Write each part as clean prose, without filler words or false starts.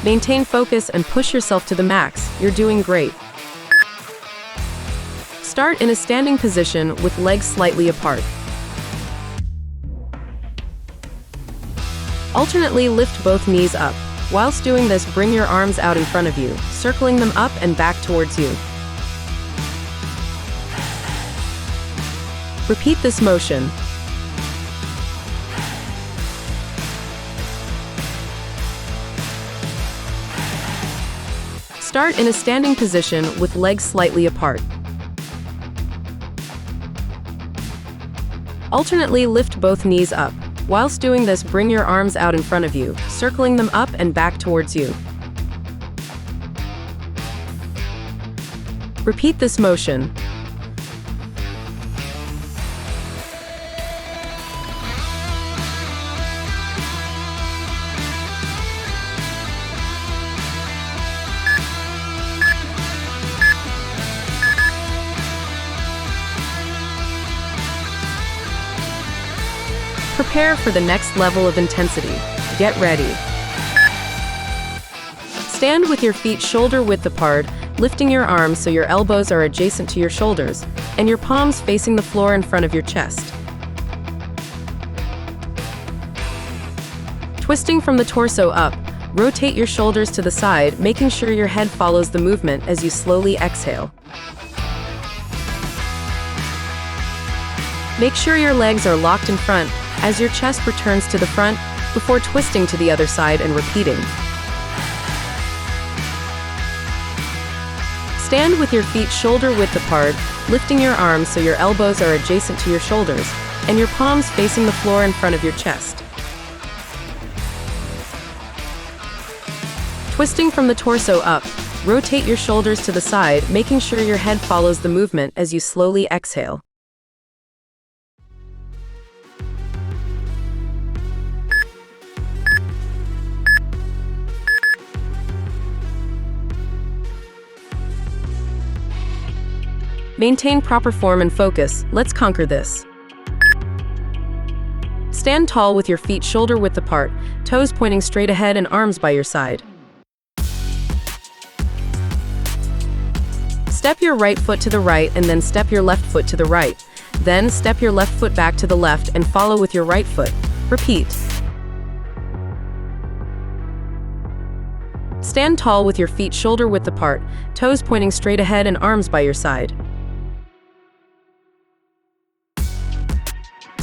Maintain focus and push yourself to the max. You're doing great. Start in a standing position with legs slightly apart. Alternately lift both knees up. Whilst doing this, bring your arms out in front of you, circling them up and back towards you. Repeat this motion. Start in a standing position with legs slightly apart. Alternately lift both knees up. Whilst doing this, bring your arms out in front of you, circling them up and back towards you. Repeat this motion. Prepare for the next level of intensity. Get ready. Stand with your feet shoulder width apart, lifting your arms so your elbows are adjacent to your shoulders, and your palms facing the floor in front of your chest. Twisting from the torso up, rotate your shoulders to the side, making sure your head follows the movement as you slowly exhale. Make sure your legs are locked in front as your chest returns to the front before twisting to the other side and repeating. Stand with your feet shoulder width apart, lifting your arms so your elbows are adjacent to your shoulders, and your palms facing the floor in front of your chest. Twisting from the torso up, rotate your shoulders to the side, making sure your head follows the movement as you slowly exhale. Maintain proper form and focus. Let's conquer this. Stand tall with your feet shoulder width apart, toes pointing straight ahead and arms by your side. Step your right foot to the right and then step your left foot to the right. Then step your left foot back to the left and follow with your right foot. Repeat. Stand tall with your feet shoulder width apart, toes pointing straight ahead and arms by your side.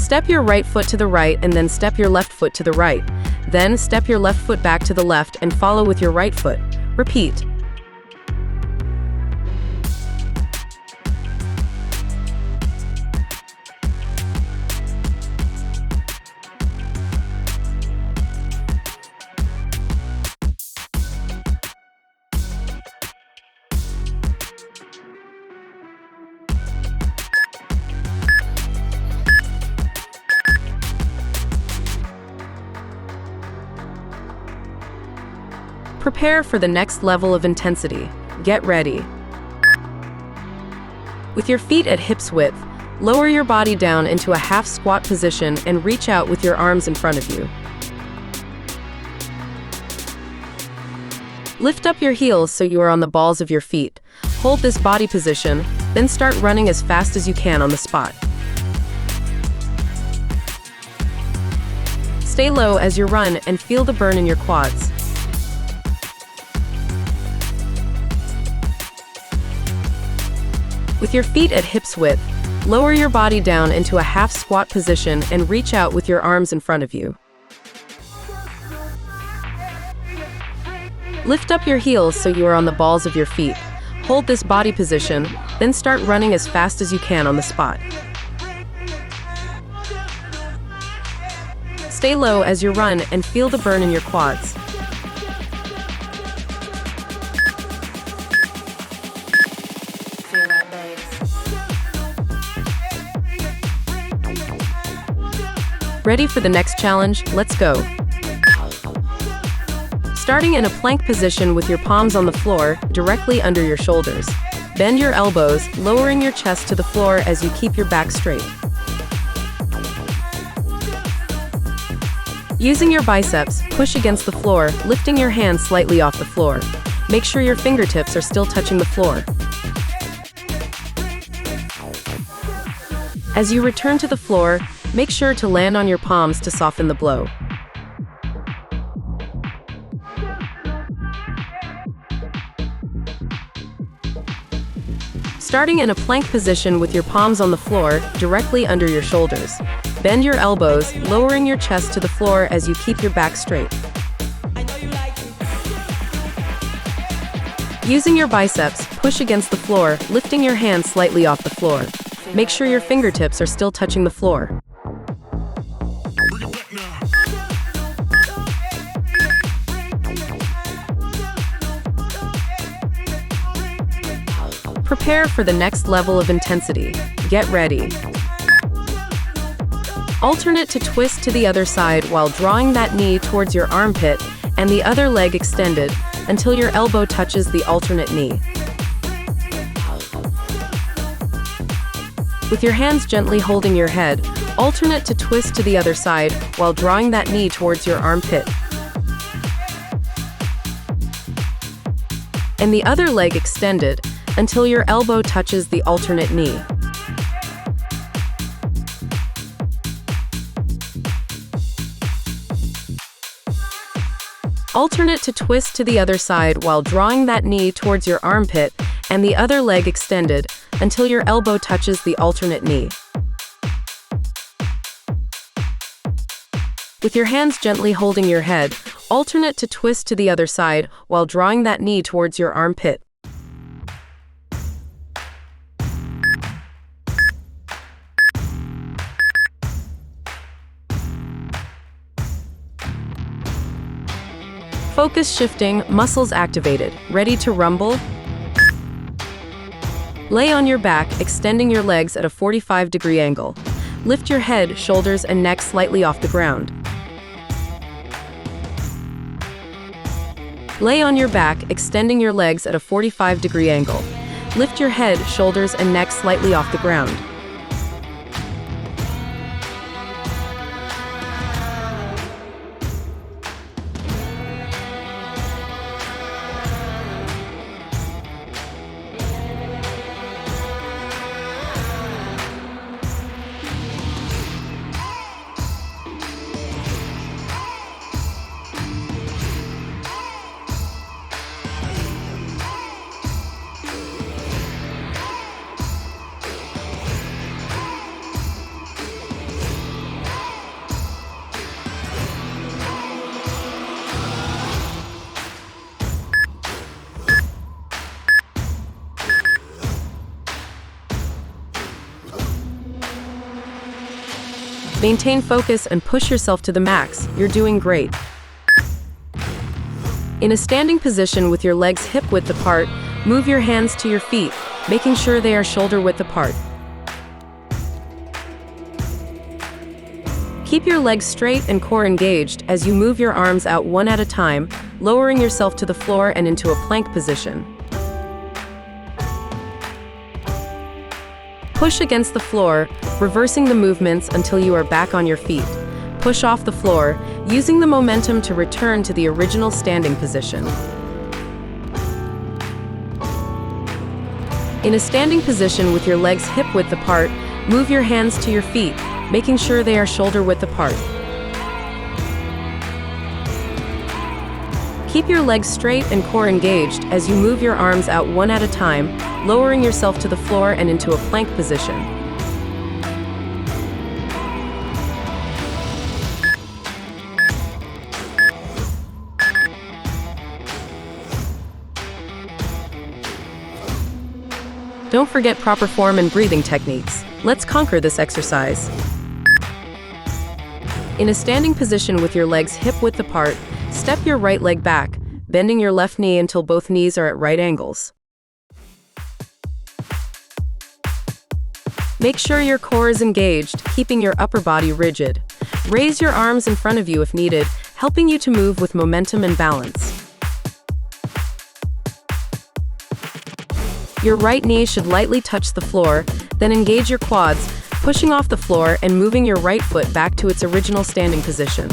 Step your right foot to the right and then step your left foot to the right. Then step your left foot back to the left and follow with your right foot. Repeat. Prepare for the next level of intensity. Get ready. With your feet at hips width, lower your body down into a half squat position and reach out with your arms in front of you. Lift up your heels so you are on the balls of your feet. Hold this body position, then start running as fast as you can on the spot. Stay low as you run and feel the burn in your quads. With your feet at hips width, lower your body down into a half squat position and reach out with your arms in front of you. Lift up your heels so you are on the balls of your feet. Hold this body position, then start running as fast as you can on the spot. Stay low as you run and feel the burn in your quads. Ready for the next challenge? Let's go. Starting in a plank position with your palms on the floor, directly under your shoulders. Bend your elbows, lowering your chest to the floor as you keep your back straight. Using your biceps, push against the floor, lifting your hands slightly off the floor. Make sure your fingertips are still touching the floor. As you return to the floor, make sure to land on your palms to soften the blow. Starting in a plank position with your palms on the floor, directly under your shoulders. Bend your elbows, lowering your chest to the floor as you keep your back straight. Using your biceps, push against the floor, lifting your hands slightly off the floor. Make sure your fingertips are still touching the floor. Prepare for the next level of intensity. Get ready. Alternate to twist to the other side while drawing that knee towards your armpit and the other leg extended until your elbow touches the alternate knee. With your hands gently holding your head, alternate to twist to the other side while drawing that knee towards your armpit and the other leg extended until your elbow touches the alternate knee. Alternate to twist to the other side while drawing that knee towards your armpit and the other leg extended until your elbow touches the alternate knee. With your hands gently holding your head, alternate to twist to the other side while drawing that knee towards your armpit. Focus shifting, muscles activated, ready to rumble? Lay on your back, extending your legs at a 45-degree angle. Lift your head, shoulders, and neck slightly off the ground. Lay on your back, extending your legs at a 45-degree angle. Lift your head, shoulders, and neck slightly off the ground. Maintain focus and push yourself to the max. You're doing great. In a standing position with your legs hip-width apart, move your hands to your feet, making sure they are shoulder-width apart. Keep your legs straight and core engaged as you move your arms out one at a time, lowering yourself to the floor and into a plank position. Push against the floor, reversing the movements until you are back on your feet. Push off the floor, using the momentum to return to the original standing position. In a standing position with your legs hip-width apart, move your hands to your feet, making sure they are shoulder-width apart. Keep your legs straight and core engaged as you move your arms out one at a time, lowering yourself to the floor and into a plank position. Don't forget proper form and breathing techniques. Let's conquer this exercise. In a standing position with your legs hip-width apart, step your right leg back, bending your left knee until both knees are at right angles. Make sure your core is engaged, keeping your upper body rigid. Raise your arms in front of you if needed, helping you to move with momentum and balance. Your right knee should lightly touch the floor, then engage your quads, pushing off the floor and moving your right foot back to its original standing position.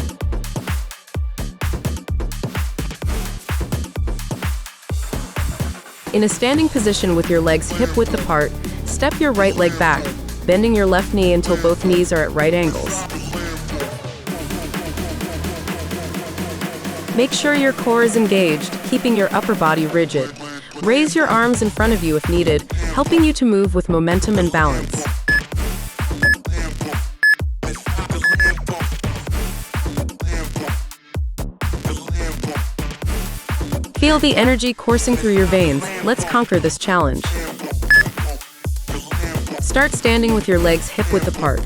In a standing position with your legs hip-width apart, step your right leg back, bending your left knee until both knees are at right angles. Make sure your core is engaged, keeping your upper body rigid. Raise your arms in front of you if needed, helping you to move with momentum and balance. Feel the energy coursing through your veins. Let's conquer this challenge. Start standing with your legs hip-width apart.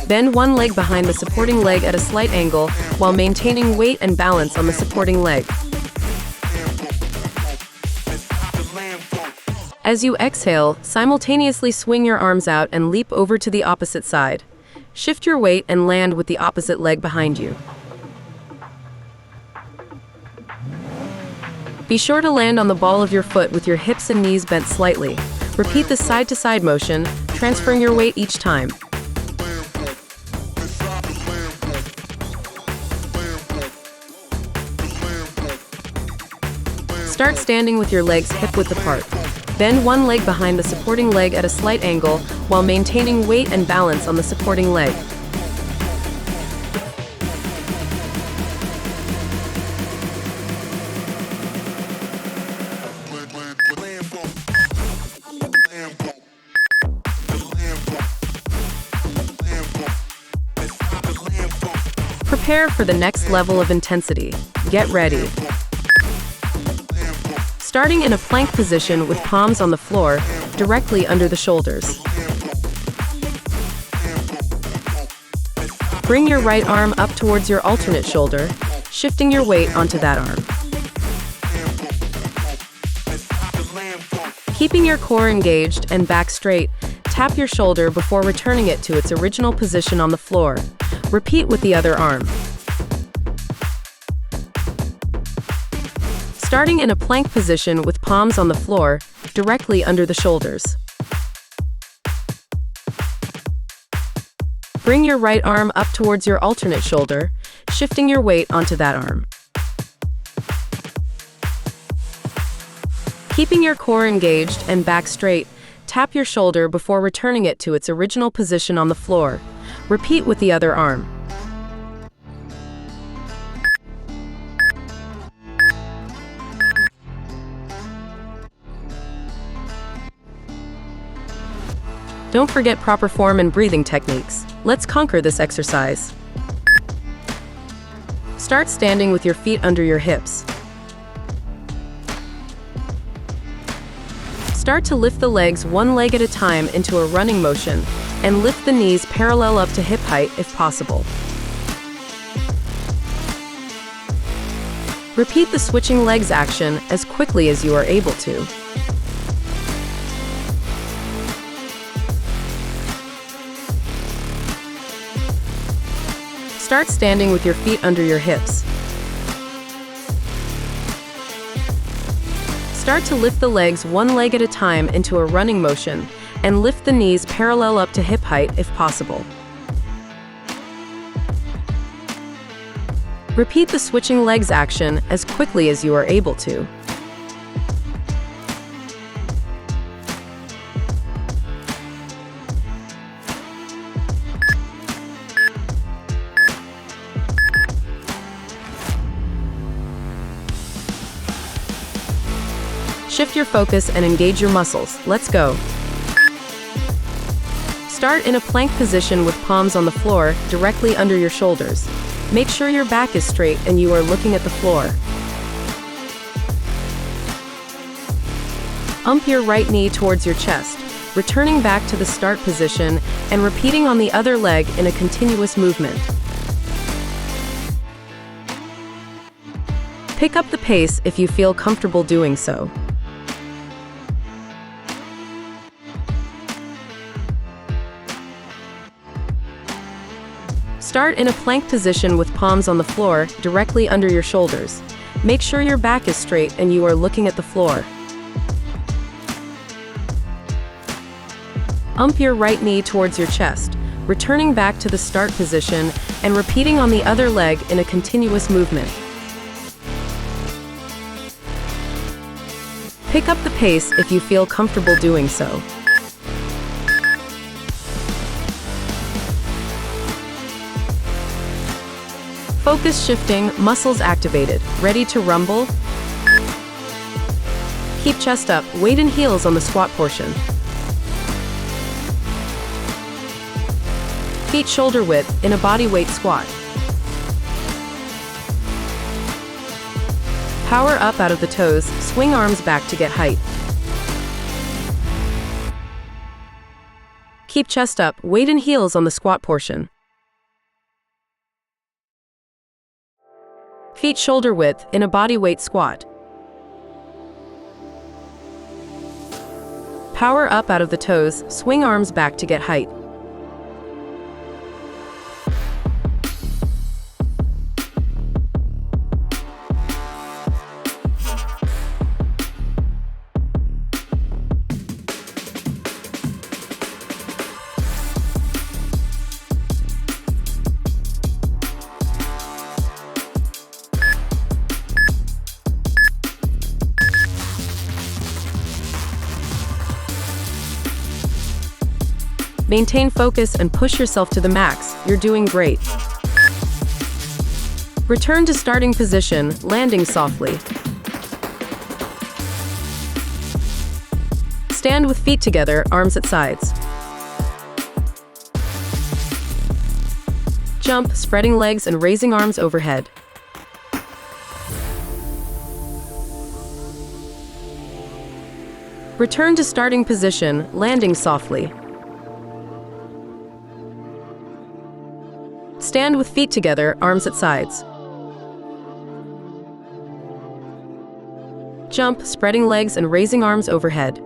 Bend one leg behind the supporting leg at a slight angle while maintaining weight and balance on the supporting leg. As you exhale, simultaneously swing your arms out and leap over to the opposite side. Shift your weight and land with the opposite leg behind you. Be sure to land on the ball of your foot with your hips and knees bent slightly. Repeat the side-to-side motion, transferring your weight each time. Start standing with your legs hip-width apart. Bend one leg behind the supporting leg at a slight angle while maintaining weight and balance on the supporting leg. Prepare for the next level of intensity. Get ready. Starting in a plank position with palms on the floor, directly under the shoulders. Bring your right arm up towards your alternate shoulder, shifting your weight onto that arm. Keeping your core engaged and back straight, tap your shoulder before returning it to its original position on the floor. Repeat with the other arm. Starting in a plank position with palms on the floor, directly under the shoulders. Bring your right arm up towards your alternate shoulder, shifting your weight onto that arm. Keeping your core engaged and back straight, tap your shoulder before returning it to its original position on the floor. Repeat with the other arm. Don't forget proper form and breathing techniques. Let's conquer this exercise. Start standing with your feet under your hips. Start to lift the legs one leg at a time into a running motion and lift the knees parallel up to hip height if possible. Repeat the switching legs action as quickly as you are able to. Start standing with your feet under your hips. Start to lift the legs one leg at a time into a running motion and lift the knees parallel up to hip height if possible. Repeat the switching legs action as quickly as you are able to. Shift your focus and engage your muscles. Let's go. Start in a plank position with palms on the floor, directly under your shoulders. Make sure your back is straight and you are looking at the floor. Ump your right knee towards your chest, returning back to the start position and repeating on the other leg in a continuous movement. Pick up the pace if you feel comfortable doing so. Start in a plank position with palms on the floor, directly under your shoulders. Make sure your back is straight and you are looking at the floor. Ump your right knee towards your chest, returning back to the start position and repeating on the other leg in a continuous movement. Pick up the pace if you feel comfortable doing so. Focus shifting, muscles activated, ready to rumble. Keep chest up, weight and heels on the squat portion. Feet shoulder width in a body weight squat. Power up out of the toes, swing arms back to get height. Keep chest up, weight and heels on the squat portion. Feet shoulder width in a body weight squat. Power up out of the toes, swing arms back to get height. Maintain focus and push yourself to the max. You're doing great. Return to starting position, landing softly. Stand with feet together, arms at sides. Jump, spreading legs and raising arms overhead. Return to starting position, landing softly. Stand with feet together, arms at sides. Jump, spreading legs and raising arms overhead.